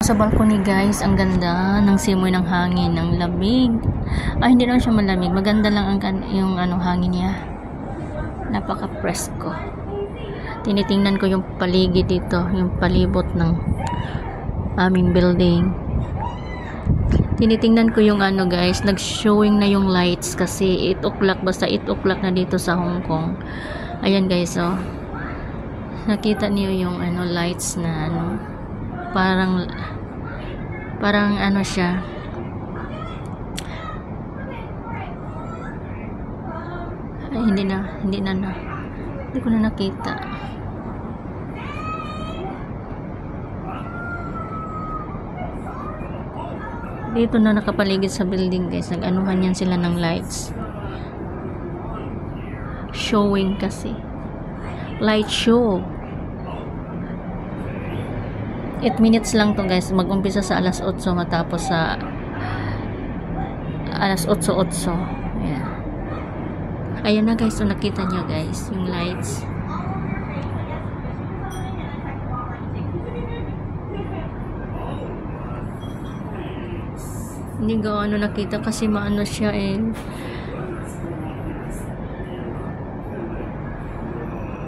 Sa balcony guys, ang ganda ng simoy ng hangin, ng lamig. Ay, hindi naman siya malamig. Maganda lang yung hangin niya. Napaka-presko. Tinitingnan ko yung paligid dito, yung palibot ng aming building. Tinitingnan ko yung guys, nag-showing na yung lights kasi 8 o'clock, basta 8 o'clock na dito sa Hong Kong. Ayan guys, oh. Nakita niyo yung lights na parang siya. Ay, hindi ko na nakita. Dito na nakapaligid sa building guys, nag-anuhan yan sila ng lights. Showing kasi. Light show. 8 minutes lang to guys, mag-umpisa sa alas 8 matapos sa alas 8:08. Ayan. Ayan na guys, so nakita nyo guys yung lights. Hindi ko nakita kasi maano siya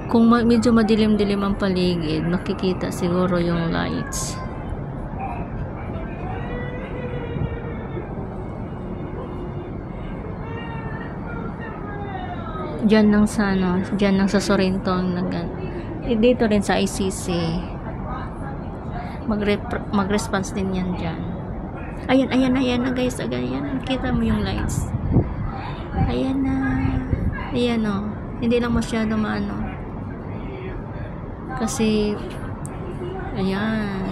kung medyo madilim-dilim ang paligid, makikita siguro yung lights. Diyan lang sa Sorrento dito rin sa ICC. Mag-response din yan dyan. Ayan na guys, ayan, nakita mo yung lights. Ayan na. Ayan o. Hindi lang masyado maano. Kasi ayan.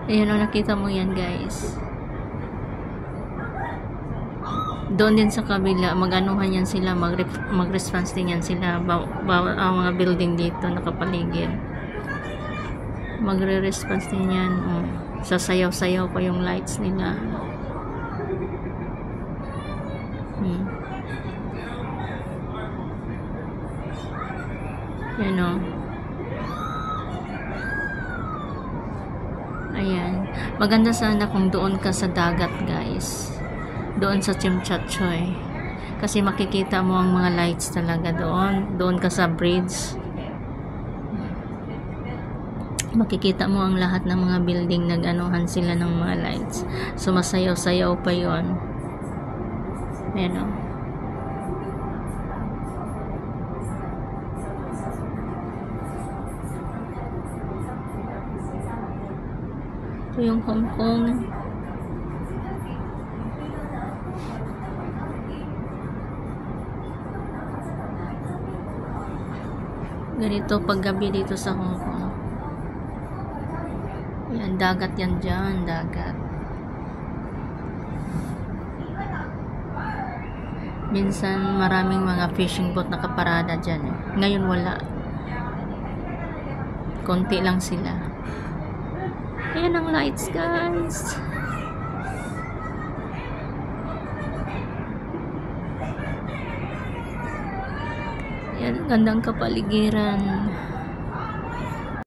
Ayan o, nakita mo yan guys. Doon din sa kabila, mag-anuhan yan sila, mag-response din yan sila, ang mga building dito nakapaligid. Magre-response din yan. Sasayaw-sayaw pa yung lights nila. Yan o. Ayan. Maganda sana kung doon ka sa dagat guys. Doon sa Tsim Sha Tsui. Kasi makikita mo ang mga lights talaga doon. Doon ka sa bridge. Makikita mo ang lahat ng mga building, nag-anuhan sila ng mga lights. So masayaw-sayaw pa yon. Ayan o. Ito yung Hong Kong. Ganito paggabi dito sa Hong Kong. Yan, dagat yan dyan, dagat. Minsan maraming mga fishing boat nakaparada dyan. Ngayon wala. Konti lang sila. Ayan ang lights guys. Yan, gandang kapaligiran.